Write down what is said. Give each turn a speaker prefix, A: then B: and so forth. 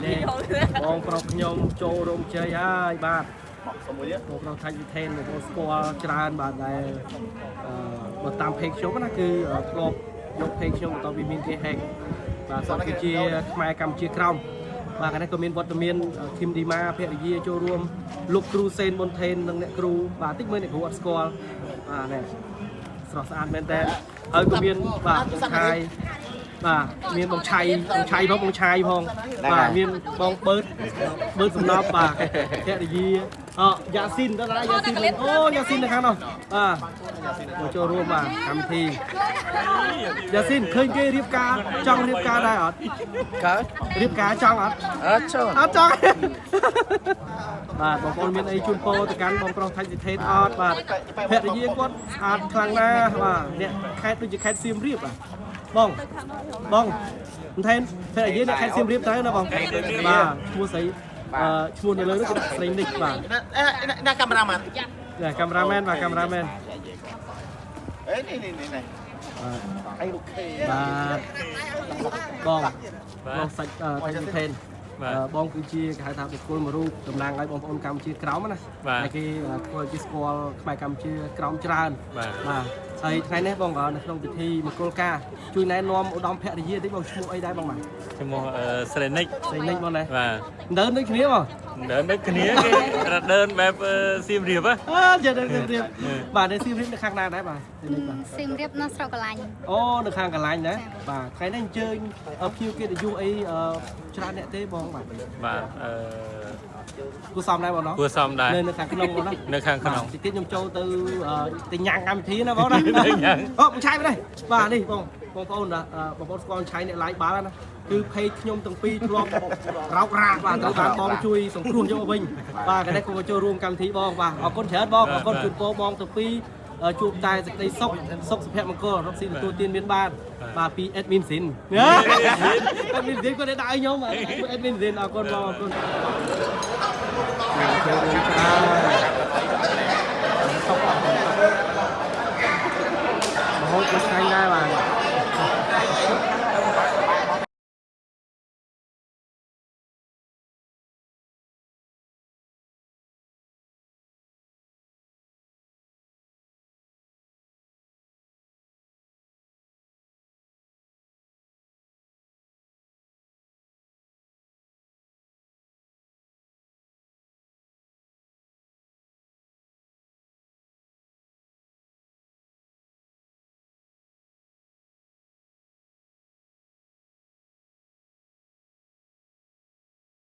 A: នេះបងប្រុសខ្ញុំចូលរោងជ័យហើយបាទបងប្រុសថាច់វិធានបងស្គាល់ច្រើនបាទដែលបើតាមเพจខ្ញុំណាគឺធ្លាប់យកเพจខ្ញុំបន្តពីមានគេ hack បាទគាត់គឺជាខ្មែរកម្ពុជាក្រោមបាទកាលនេះក៏មានវត្តមានធីមឌីម៉ាភរិយាចូលរួមលោកគ្រូសេនប៊ុនថេននិងអ្នកគ្រូបាទតិចមើលអ្នកគ្រូអត់ស្គាល់បាទនេះស្រស់ស្អាតមែនតើហើយក៏មានបាទបងឆាយបាទមានបងឆៃផងបងឆាយផងបាទមានបងបឺតសំណប់បាទភរិយាយ៉ាស៊ីនដល់ណាយ៉ាស៊ីនអូយ៉ាស៊ីននៅខាងនោះបាទចូលរួមបាទកម្មវិធីយ៉ាស៊ីនឃើញគេរៀបការចង់រៀបការដែរអត់កើតរៀបការចង់អត់អត់ចង់បាទបងប្អូនមានអីជូនពរទៅកាន់បងប្រុសថាច់វិធេតអត់បាទភរិយាគាត់ស្អាតខ្លាំងណាស់បាទអ្នកខេត្តដូចជាខេត្តសៀមរាបបងមិនថែមភរិយាអ្នកខេត្តសៀមរាបទៅណាបងបាទឈ្មោះស្រីឈ្មោះនៅលើនោះគឺស្រីនិចបាទ
B: ណាកាមេរ៉ាម៉ាន
A: កាមេរ៉ាមែនបាទកាមេរ៉ាមែន
B: អេនេះអីអូខេ
A: បាទបងសាច់ថាច់ថេនបងគឺជាគេហៅថាបុគ្គលមួយរូបតំណាងឲ្យបងប្អូនកម្ពុជាក្រោមណាតែគេធ្វើជាស្គាល់ខ្មែរកម្ពុជាក្រោមច្រើនបាទហើយថ្ងៃនេះបងនៅក្នុងពិធីមង្គលការជួយណែនាំឧត្តមភរិយាតិចបងឈ្មោះអីដែរបងបាទ
C: ឈ្មោះស្រីនិច
A: បងដែរ
C: បាទ
A: ដើរដូចគ្នាបង
C: ដើរដូចគ្នាគេរត់ដើរបែបសៀមរាប
A: ចេះដើរសៀមរាបបាទនៅសៀមរាបនៅខាងណាដែរបាទ
D: សៀមរាបនៅស្រុកកលាញ់
A: អូនៅខាងកលាញ់ណាបាទថ្ងៃនេះអញ្ជើញភ្ញៀវកិត្តិយសអីច្រើនអ្នកទេបងបាទគួរសមដែរបង
C: គួរសមដែរ
A: នៅខាងក្នុងបងណា
C: នៅខាងក្នុង
A: តិចទៀតខ្ញុំចូលទៅញ៉ាំកម្មវិធីណាបងណាអូបងឆៃនេះបាទនេះបងប្អូនស្គាល់ឆៃអ្នក live បាល់ណាគឺ page ខ្ញុំទាំងពីរធ្លាប់រោករាបាទត្រូវបានបងជួយសង្គ្រោះយកវិញបាទកាលនេះក៏ចូលរួមកម្មវិធីបងបាទអរគុណច្រើនបងអរគុណជូនពរបងទាំងពីរជួបតែសេចក្តីសុខសុភមង្គលរកស៊ីទទួលទានមានបានបាទពី admin Sin admin Sin គាត់ដាក់ឲ្យខ្ញុំ admin Sin អរគុណបងអរគុណចូលរួមច្រើនមហូបឆ្ងាញ់ដែរបាទ